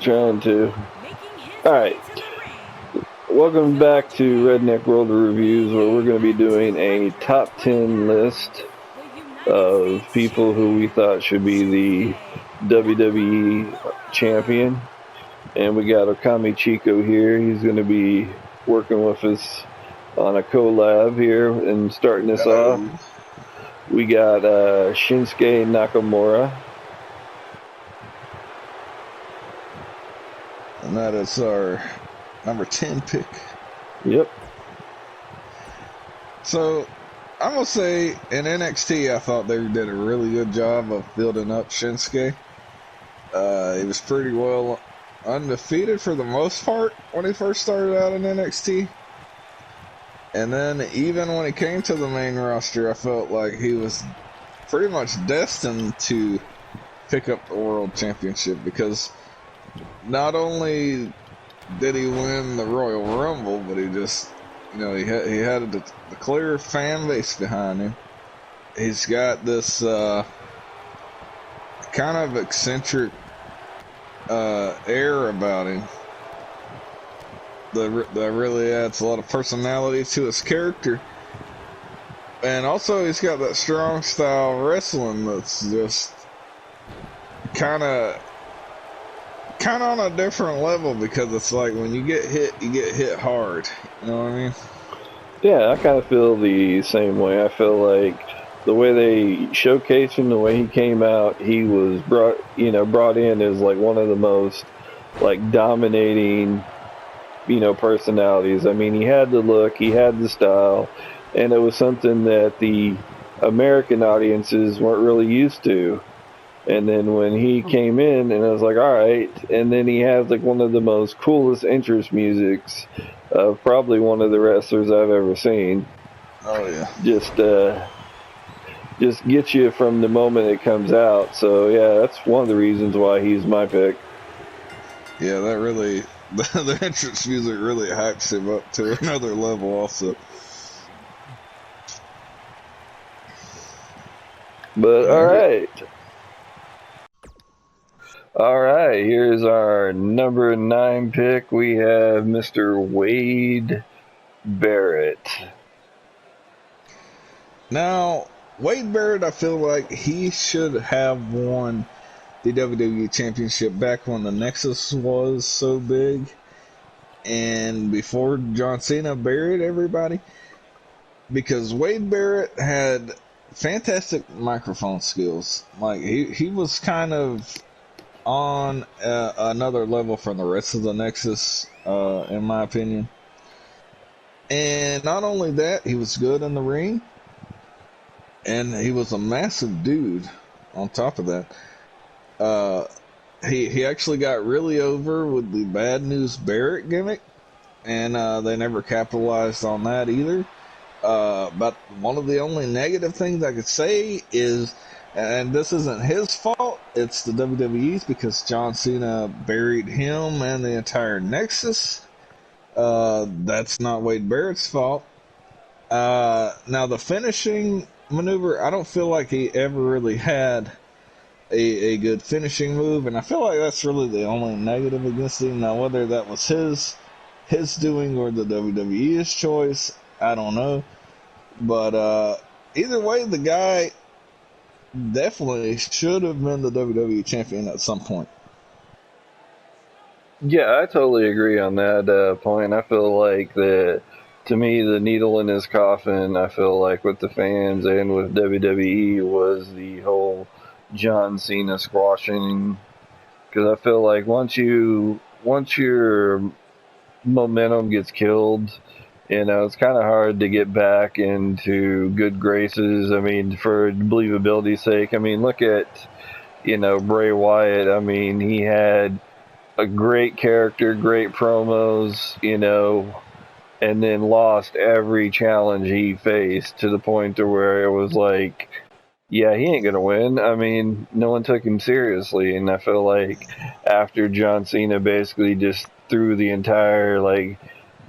Trying to. Alright. Welcome back to Redneck World Reviews, where we're going to be doing a top 10 list of people who we thought should be the WWE champion. And we got Okami Chico here. He's going to be working with us on a collab here and starting this off. We got Shinsuke Nakamura. And that is our number 10 pick. Yep. So, I'm going to say in NXT, I thought they did a really good job of building up Shinsuke. He was pretty well undefeated for the most part when he first started out in NXT. And then even when he came to the main roster, I felt like he was pretty much destined to pick up the World Championship, because not only did he win the Royal Rumble, but he just, he had the clear fan base behind him. He's got this kind of eccentric air about him that really adds a lot of personality to his character. And also he's got that strong style wrestling that's just kind of on a different level, because it's like when you get hit hard. You know what I mean? Yeah, I kind of feel the same way. I feel like the way they showcased him, the way he came out, he was brought in as like one of the most like dominating, personalities. I mean, he had the look, he had the style, and it was something that the American audiences weren't really used to. And then when he came in, and I was like, all right. And then he has like one of the most coolest entrance musics of probably one of the wrestlers I've ever seen. Oh yeah. Just gets you from the moment it comes out. So yeah, that's one of the reasons why he's my pick. Yeah, that really, the entrance music really hypes him up to another level also. But all right, here's our number 9 pick. We have Mr. Wade Barrett. Now, Wade Barrett, I feel like he should have won the WWE Championship back when the Nexus was so big, and before John Cena buried everybody, because Wade Barrett had fantastic microphone skills. Like, he was kind of on another level from the rest of the Nexus, in my opinion. And not only that, he was good in the ring, and he was a massive dude on top of that. He actually got really over with the Bad News Barrett gimmick, and they never capitalized on that either. But one of the only negative things I could say is, and this isn't his fault, it's the WWE's, because John Cena buried him and the entire Nexus. That's not Wade Barrett's fault. Now, the finishing maneuver, I don't feel like he ever really had a good finishing move, and I feel like that's really the only negative against him. Now, whether that was his doing or the WWE's choice, I don't know. But either way, the guy definitely should have been the WWE champion at some point. Yeah, I totally agree on that point. I feel like that, to me, the needle in his coffin, I feel like with the fans and with WWE, was the whole John Cena squashing. Because I feel like once your momentum gets killed, it's kind of hard to get back into good graces. I mean, for believability's sake, I mean, look at, Bray Wyatt. I mean, he had a great character, great promos, and then lost every challenge he faced, to the point to where it was like, yeah, he ain't going to win. I mean, no one took him seriously. And I feel like after John Cena basically just threw the entire,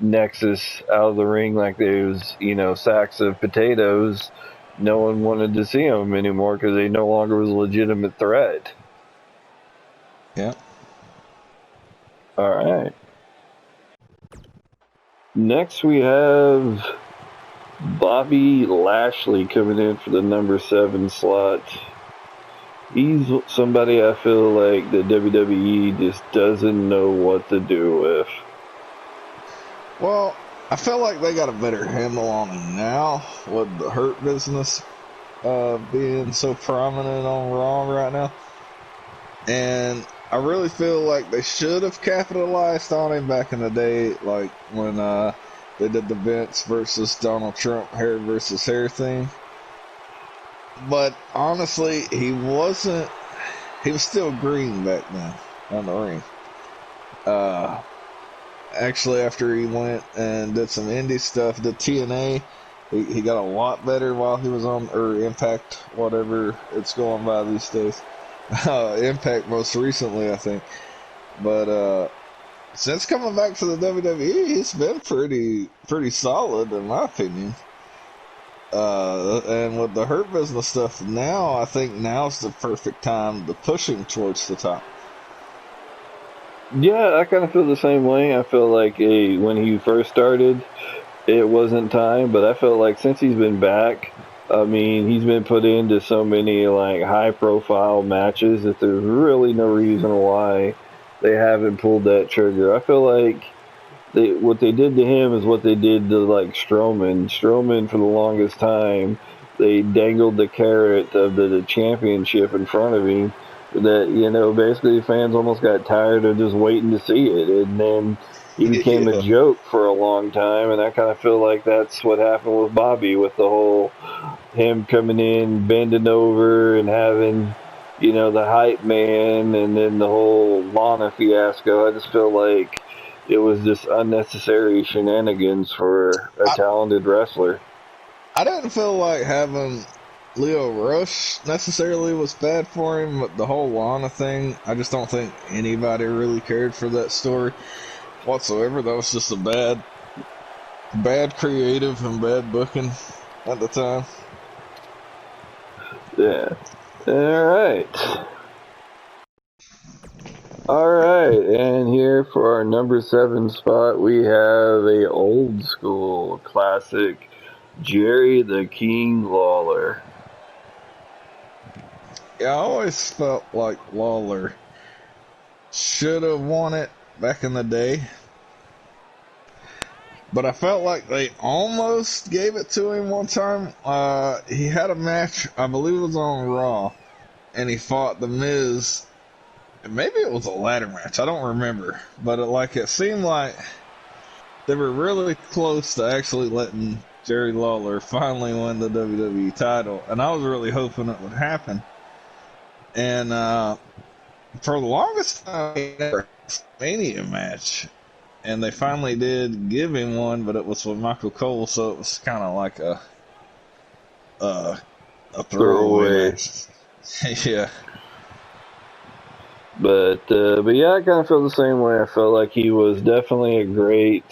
Nexus out of the ring like they was, sacks of potatoes, no one wanted to see him anymore because they no longer was a legitimate threat. Yeah. All right. Next, we have Bobby Lashley coming in for the number 7 slot. He's somebody I feel like the WWE just doesn't know what to do with. Well, I feel like they got a better handle on him now with the Hurt Business being so prominent on Raw right now. And I really feel like they should have capitalized on him back in the day, like when they did the Vince versus Donald Trump hair versus hair thing. But honestly, he was still green back then on the ring. Actually, after he went and did some indie stuff, the TNA, he got a lot better while he was on, or Impact, whatever it's going by these days. Impact most recently, I think. But since coming back to the WWE, he's been pretty solid, in my opinion. And with the Hurt Business stuff now, I think now's the perfect time to push him towards the top. Yeah, I kind of feel the same way. I feel like when he first started, it wasn't time, but I feel like since he's been back, I mean, he's been put into so many like high-profile matches that there's really no reason why they haven't pulled that trigger. I feel like what they did to him is what they did to like Strowman. Strowman, for the longest time, they dangled the carrot of the championship in front of him. That basically fans almost got tired of just waiting to see it, and then he became a joke for a long time. And I kind of feel like that's what happened with Bobby, with the whole him coming in, bending over, and having the hype man, and then the whole Lana fiasco. I just feel like it was just unnecessary shenanigans for a talented wrestler. I didn't feel like having Leo Rush necessarily was bad for him, but the whole Lana thing, I just don't think anybody really cared for that story whatsoever. That was just a bad creative and bad booking at the time. Yeah. All right, and here for our number 7 spot, we have a old school classic, Jerry the King Lawler. Yeah, I always felt like Lawler should have won it back in the day. But I felt like they almost gave it to him one time. He had a match, I believe it was on Raw, and he fought The Miz. Maybe it was a ladder match, I don't remember. But it seemed like they were really close to actually letting Jerry Lawler finally win the WWE title. And I was really hoping it would happen. And for the longest time, he never had a Mania match. And they finally did give him one, but it was with Michael Cole, so it was kind of like a throwaway match. Yeah. But yeah, I kind of feel the same way. I felt like he was definitely a great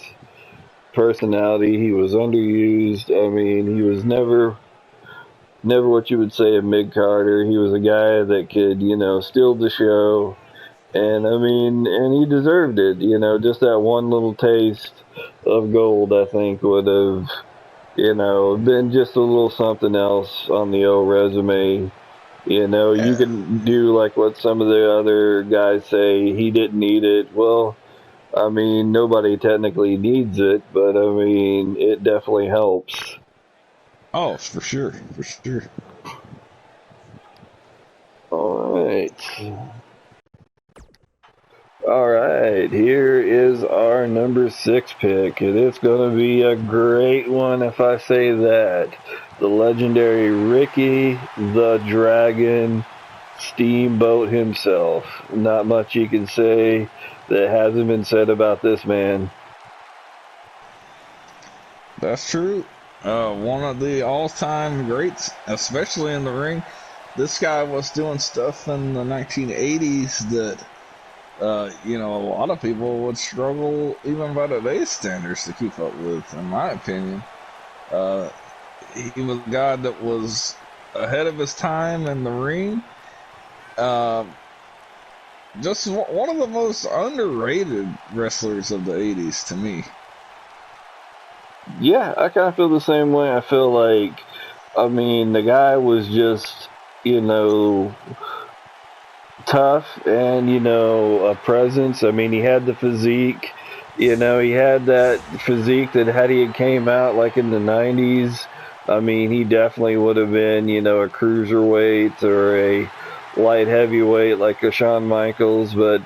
personality. He was underused. I mean, he was never what you would say a mid-carder. He was a guy that could, steal the show. And, I mean, and he deserved it. Just that one little taste of gold, I think, would have, been just a little something else on the old resume. You can do like what some of the other guys say, he didn't need it. Well, I mean, nobody technically needs it, but, I mean, it definitely helps. Oh, for sure. All right, here is our number 6 pick, and it's going to be a great one if I say that. The legendary Ricky the Dragon Steamboat himself. Not much you can say that hasn't been said about this man. That's true. One of the all-time greats, especially in the ring. This guy was doing stuff in the 1980s that a lot of people would struggle even by today's standards to keep up with, in my opinion. He was a guy that was ahead of his time in the ring. just one of the most underrated wrestlers of the 80s to me. Yeah, I kind of feel the same way. I feel like, I mean, the guy was just, you know, tough and, you know, a presence. I mean, he had the physique. You know, he had that physique that had he came out like in the 90s, I mean, he definitely would have been, you know, a cruiserweight or a light heavyweight like a Shawn Michaels. But,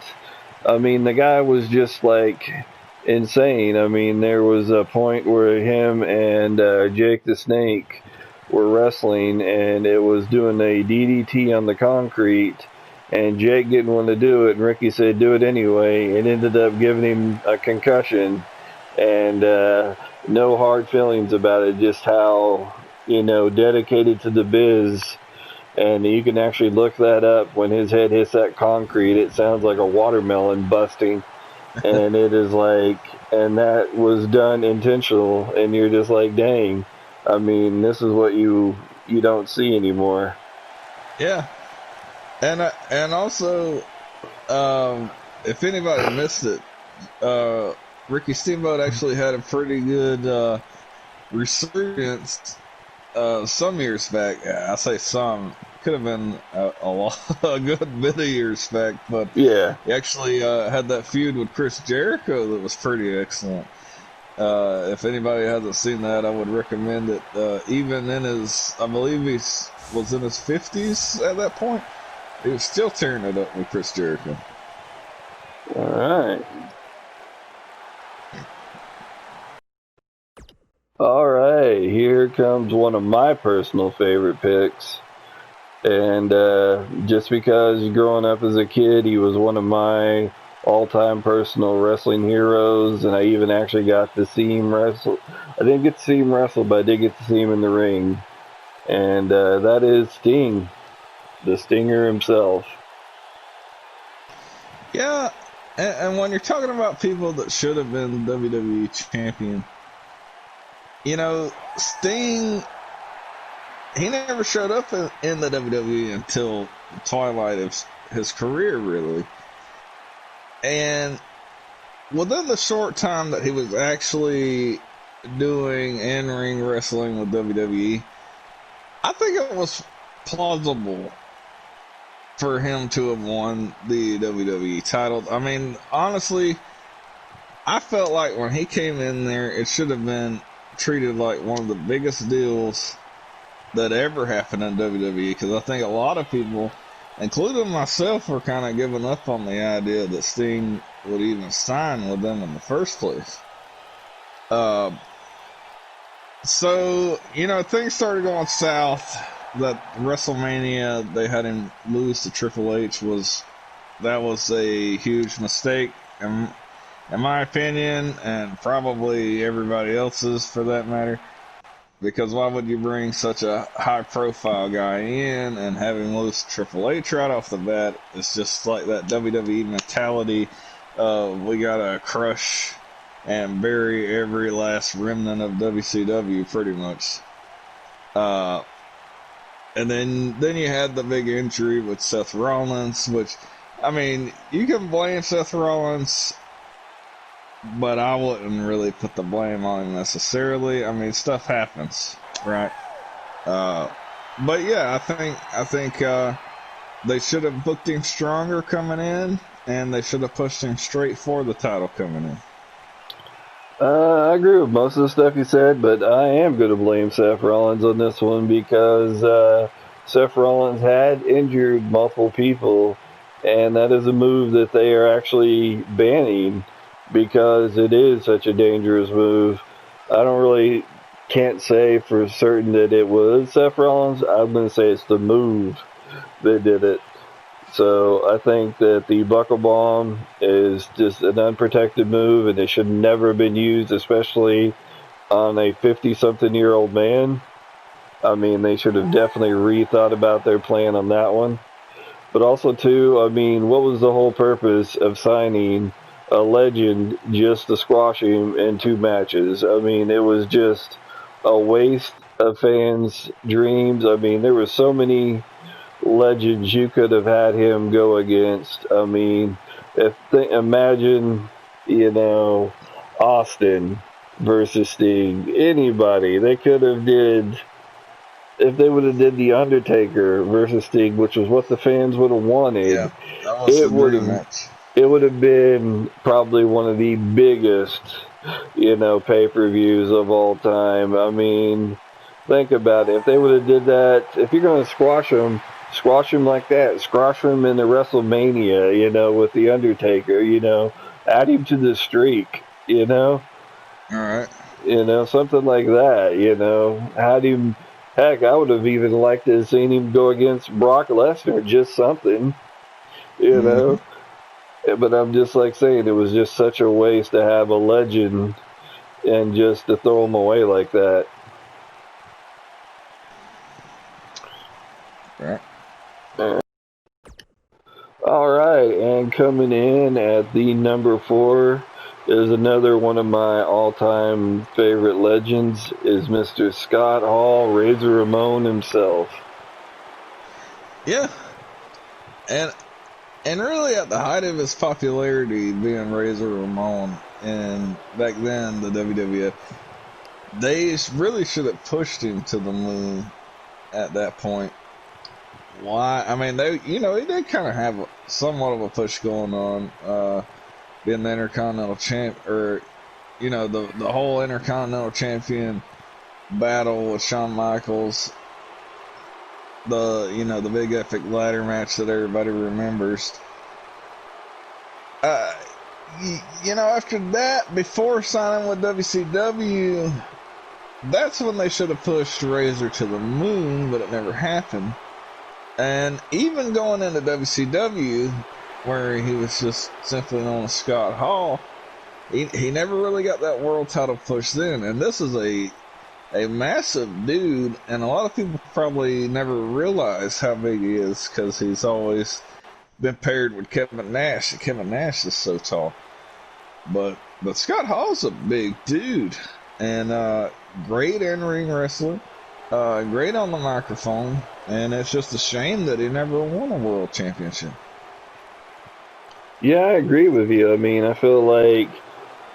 I mean, the guy was just like insane. I mean, there was a point where him and Jake the Snake were wrestling, and it was doing a DDT on the concrete, and Jake didn't want to do it, and Ricky said, do it anyway, and ended up giving him a concussion, and no hard feelings about it, just how, you know, dedicated to the biz. And you can actually look that up. When his head hits that concrete, it sounds like a watermelon busting. And it is like, and that was done intentional, and you're just like, dang, I mean, this is what you don't see anymore. Yeah, and also, if anybody missed it, Ricky Steamboat actually had a pretty good resurgence some years back. Yeah, I say some. Could have been a good bit of years back, but Yeah. he actually had that feud with Chris Jericho that was pretty excellent. If anybody hasn't seen that, I would recommend it. Even in his, I believe he was in his 50s at that point. He was still tearing it up with Chris Jericho. All right. All right. Here comes one of my personal favorite picks. And just because growing up as a kid, he was one of my all-time personal wrestling heroes, and I even actually got to see him wrestle. I didn't get to see him wrestle, but I did get to see him in the ring. And that is Sting, the Stinger himself. Yeah, and when you're talking about people that should have been WWE champion, you know, Sting, he never showed up in the WWE until the twilight of his career, really. And within the short time that he was actually doing in-ring wrestling with WWE, I think it was plausible for him to have won the WWE title. I mean, honestly, I felt like when he came in there, it should have been treated like one of the biggest deals that ever happened in WWE, because I think a lot of people, including myself, were kind of giving up on the idea that Sting would even sign with them in the first place. So, you know, things started going south. That WrestleMania, they had him lose to Triple H, was a huge mistake, in my opinion, and probably everybody else's for that matter. Because why would you bring such a high-profile guy in and have him lose to Triple H right off the bat? It's just like that WWE mentality of we gotta crush and bury every last remnant of WCW, pretty much. And then you had the big injury with Seth Rollins, which, I mean, you can blame Seth Rollins, but I wouldn't really put the blame on him necessarily. I mean, stuff happens, right? But yeah, I think they should have booked him stronger coming in, and they should have pushed him straight for the title coming in. I agree with most of the stuff you said, but I am going to blame Seth Rollins on this one because Seth Rollins had injured multiple people, and that is a move that they are actually banning because it is such a dangerous move. I don't really can't say for certain that it was Seth Rollins. I'm going to say it's the move that did it. So I think that the buckle bomb is just an unprotected move, and it should never have been used, especially on a 50-something-year-old man. I mean, they should have definitely rethought about their plan on that one. But also, too, I mean, what was the whole purpose of signing a legend just to squash him in 2 matches? I mean, it was just a waste of fans' dreams. I mean, there were so many legends you could have had him go against. I mean, imagine, Austin versus Sting. Anybody. They could have did, if they would have did The Undertaker versus Sting, which was what the fans would have wanted. Yeah, that was the dream match. It would have been probably one of the biggest, pay-per-views of all time. I mean, think about it. If they would have did that, if you're going to squash them like that. Squash them in the WrestleMania, with The Undertaker, add him to the streak, All right. Something like that, add him. Heck, I would have even liked to have seen him go against Brock Lesnar, just something, But I'm just saying, it was just such a waste to have a legend and just to throw him away like that. Right. All right, and coming in at the number 4 is another one of my all-time favorite legends, is Mr. Scott Hall, Razor Ramon himself. Yeah. And really at the height of his popularity being Razor Ramon, and back then the WWF, they really should have pushed him to the moon at that point. Why? I mean, they kind of have somewhat of a push going on, being the Intercontinental champ, or the whole Intercontinental champion battle with Shawn Michaels, the big epic ladder match that everybody remembers. After that, before signing with WCW, that's when they should have pushed Razor to the moon, but it never happened. And even going into WCW, where he was just simply known as Scott Hall, he never really got that world title push then. And this is a massive dude, and a lot of people probably never realize how big he is because he's always been paired with Kevin Nash. And Kevin Nash is so tall. But Scott Hall's a big dude, and great in-ring wrestler. Great on the microphone, and it's just a shame that he never won a world championship. Yeah, I agree with you. I mean, I feel like,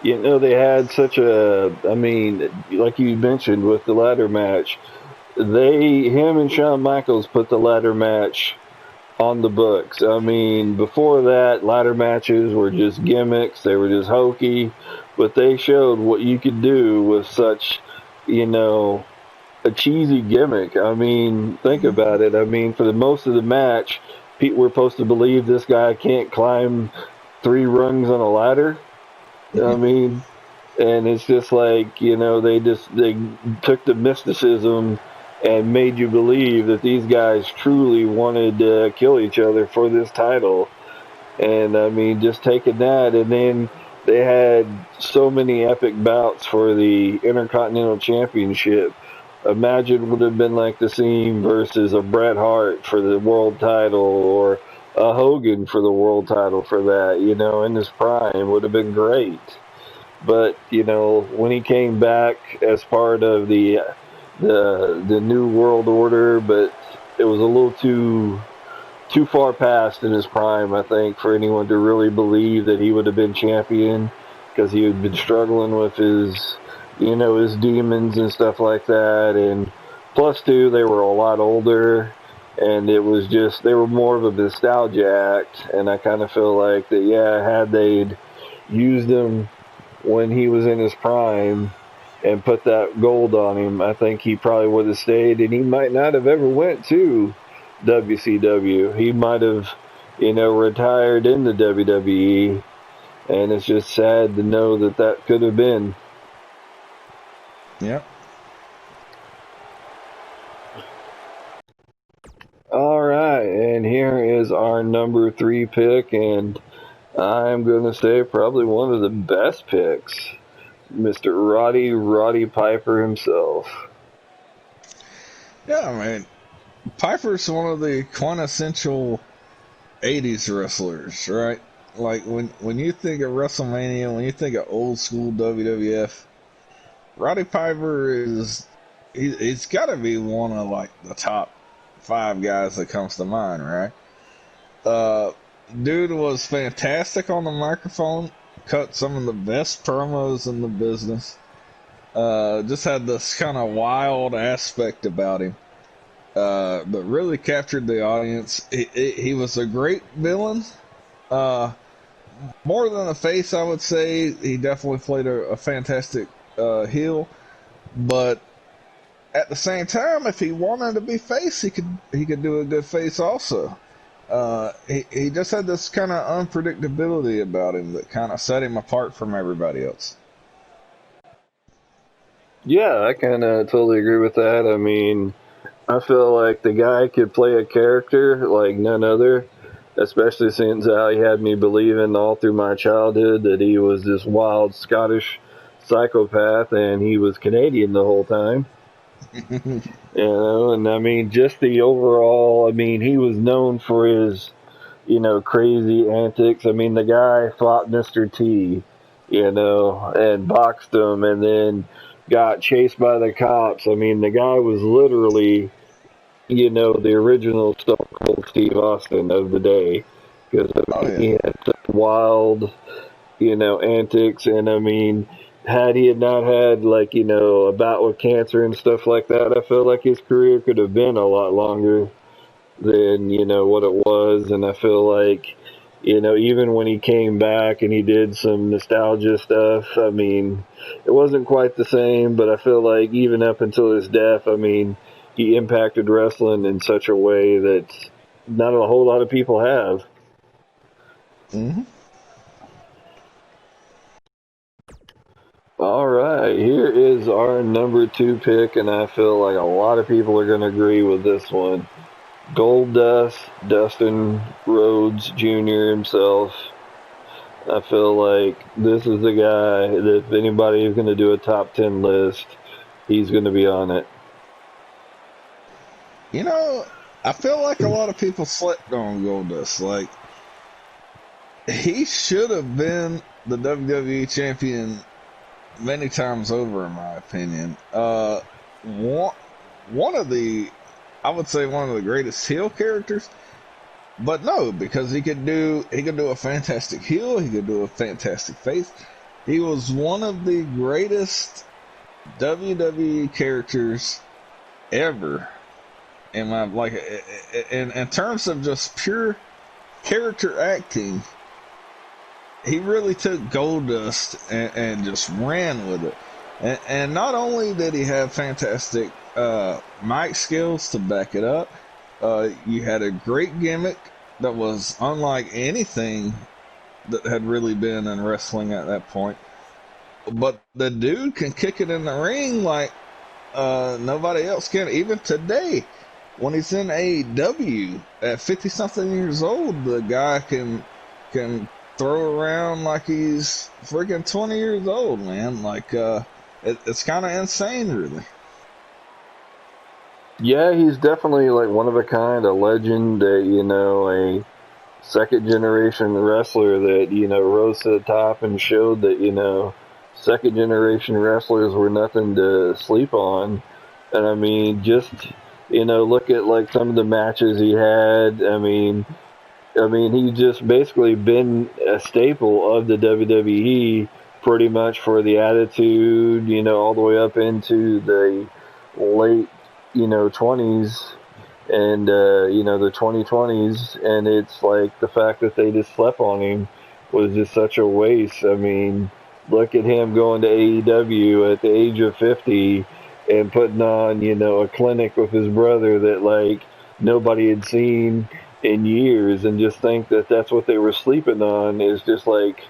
they had such like you mentioned with the ladder match, him and Shawn Michaels put the ladder match on the books. I mean, before that, ladder matches were just gimmicks. They were just hokey, but they showed what you could do with such, a cheesy gimmick. I mean, think about it. I mean, for the most of the match, people were supposed to believe this guy can't climb 3 rungs on a ladder. I mean, and it's just like, they took the mysticism and made you believe that these guys truly wanted to kill each other for this title. And I mean, just taking that, and then they had so many epic bouts for the Intercontinental Championship. Imagine would have been like the Scene versus a Bret Hart for the world title, or a Hogan for the world title for that, in his prime would have been great. But, when he came back as part of the New World Order, but it was a little too far past in his prime, I think, for anyone to really believe that he would have been champion, because he had been struggling with his demons and stuff like that. And plus, too, they were a lot older, and it was just, they were more of a nostalgia act. And I kind of feel like that, had they'd used him when he was in his prime and put that gold on him, I think he probably would have stayed, and he might not have ever went to WCW. He might have, retired in the WWE, and it's just sad to know that could have been. Yep. All right, and here is our number 3 pick, and I'm going to say probably one of the best picks, Mr. Roddy Piper himself. Yeah, I mean, Piper's one of the quintessential 80s wrestlers, right? Like, when you think of WrestleMania, when you think of old school WWF, Roddy Piper he's got to be one of, like, the top 5 guys that comes to mind, right? Dude was fantastic on the microphone, cut some of the best promos in the business. Just had this kind of wild aspect about him, but really captured the audience. He was a great villain. More than a face, I would say. He definitely played a fantastic heel, but at the same time, if he wanted to be face, he could do a good face also. He just had this kind of unpredictability about him that kind of set him apart from everybody else. Yeah, I kind of totally agree with that. I mean, I feel like the guy could play a character like none other, especially since how he had me believing all through my childhood that he was this wild Scottish psychopath and he was Canadian the whole time. And I mean, just the overall, I mean, he was known for his, crazy antics. I mean, the guy fought Mr. T, and boxed him and then got chased by the cops. I mean, the guy was literally, the original Stone Cold Steve Austin of the day. Because he had such wild, antics. And I mean, had he not had, a bout with cancer and stuff like that, I feel like his career could have been a lot longer than, what it was. And I feel like, even when he came back and he did some nostalgia stuff, I mean, it wasn't quite the same, but I feel like even up until his death, I mean, he impacted wrestling in such a way that not a whole lot of people have. Mm-hmm. All right, here is our number 2 pick, and I feel like a lot of people are going to agree with this one. Goldust, Dustin Rhodes Jr. himself. I feel like this is the guy that if anybody is going to do a top 10 list, he's going to be on it. I feel like a lot of people slept on Goldust. Like, he should have been the WWE champion many times over, in my opinion. One of the greatest heel characters, but no, because he could do a fantastic heel, he could do a fantastic face. He was one of the greatest WWE characters ever. In terms of just pure character acting, he really took Goldust and just ran with it. And not only did he have fantastic mic skills to back it up, you had a great gimmick that was unlike anything that had really been in wrestling at that point. But the dude can kick it in the ring like nobody else can. Even today, when he's in AEW at 50-something years old, the guy can throw around like he's freaking 20 years old, man. Like, it's kind of insane, really. Yeah, he's definitely like one of a kind, a legend, a second generation wrestler that, rose to the top and showed that, second generation wrestlers were nothing to sleep on. And I mean, just, look at like some of the matches he had. I mean, he's just basically been a staple of the WWE pretty much for the Attitude, all the way up into the late, 20s and, the 2020s. And it's like the fact that they just slept on him was just such a waste. I mean, look at him going to AEW at the age of 50 and putting on, a clinic with his brother that like nobody had seen in years, and just think that that's what they were sleeping on is just like,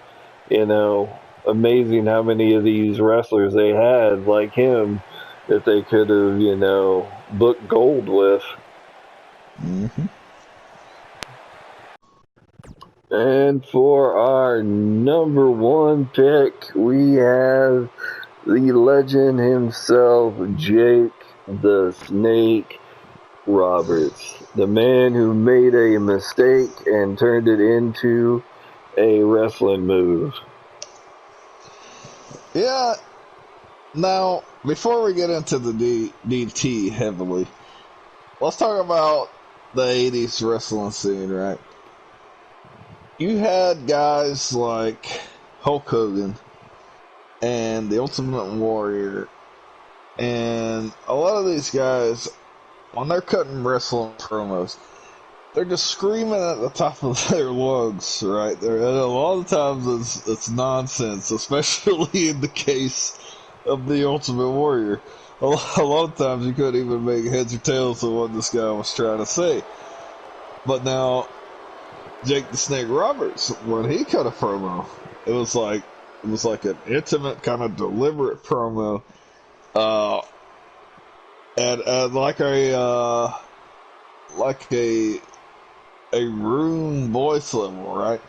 amazing how many of these wrestlers they had like him that they could have, booked gold with. Mm-hmm. And for our number 1 pick, we have the legend himself, Jake the Snake Roberts, the man who made a mistake and turned it into a wrestling move. Yeah. Now, before we get into the DT heavily, let's talk about the 80s wrestling scene, right? You had guys like Hulk Hogan and the Ultimate Warrior, and a lot of these guys, when they're cutting wrestling promos, they're just screaming at the top of their lungs, right? And a lot of times it's nonsense, especially in the case of the Ultimate Warrior. A lot of times you couldn't even make heads or tails of what this guy was trying to say. But now, Jake the Snake Roberts, when he cut a promo, it was like an intimate, kind of deliberate promo, at like a room voice level, right?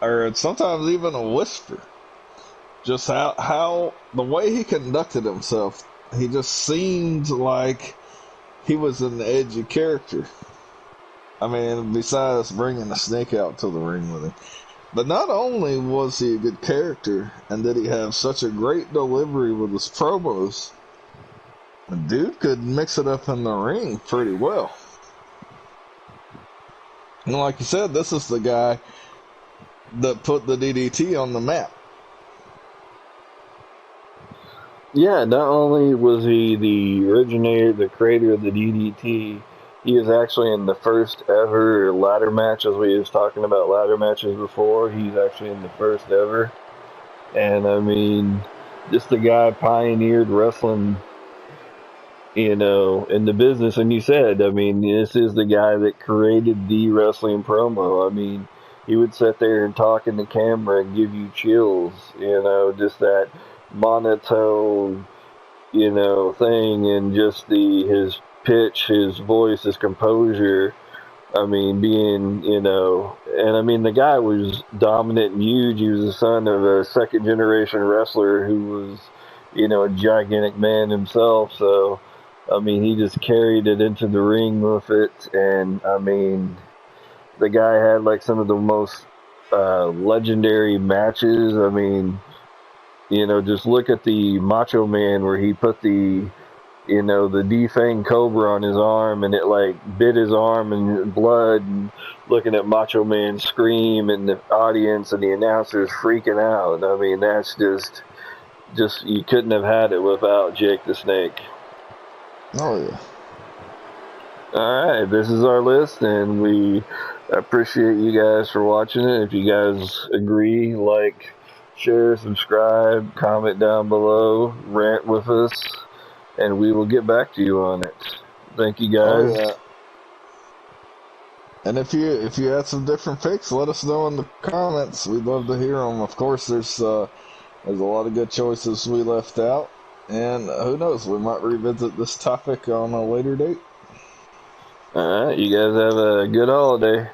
Or sometimes even a whisper. Just how the way he conducted himself, he just seemed like he was an edgy character. I mean, besides bringing the Snake out to the ring with him. But not only was he a good character, and did he have such a great delivery with his promos, the dude could mix it up in the ring pretty well. And like you said, this is the guy that put the DDT on the map. Yeah, not only was he the originator, the creator of the DDT, he was actually in the first ever ladder match, as we was talking about ladder matches before. He's actually in the first ever. And, I mean, just the guy pioneered wrestling, in the business. And you said, I mean, this is the guy that created the wrestling promo. I mean, he would sit there and talk in the camera and give you chills, just that monotone, thing, and just his pitch, his voice, his composure. I mean, and I mean, the guy was dominant and huge. He was the son of a second generation wrestler who was, a gigantic man himself. So, I mean, he just carried it into the ring with it. And, I mean, the guy had like some of the most legendary matches. I mean, just look at the Macho Man where he put the defanged cobra on his arm, and it like bit his arm and blood, and looking at Macho Man scream, and the audience and the announcers freaking out. I mean, that's just you couldn't have had it without Jake the Snake. Oh yeah. Alright, this is our list, and we appreciate you guys for watching it. If you guys agree, like, share, subscribe, comment down below, rant with us, and we will get back to you on it. Thank you guys. Oh, yeah. And if you had some different picks, let us know in the comments. We'd love to hear them. Of course, there's a lot of good choices we left out, and who knows, we might revisit this topic on a later date. All right, you guys have a good holiday.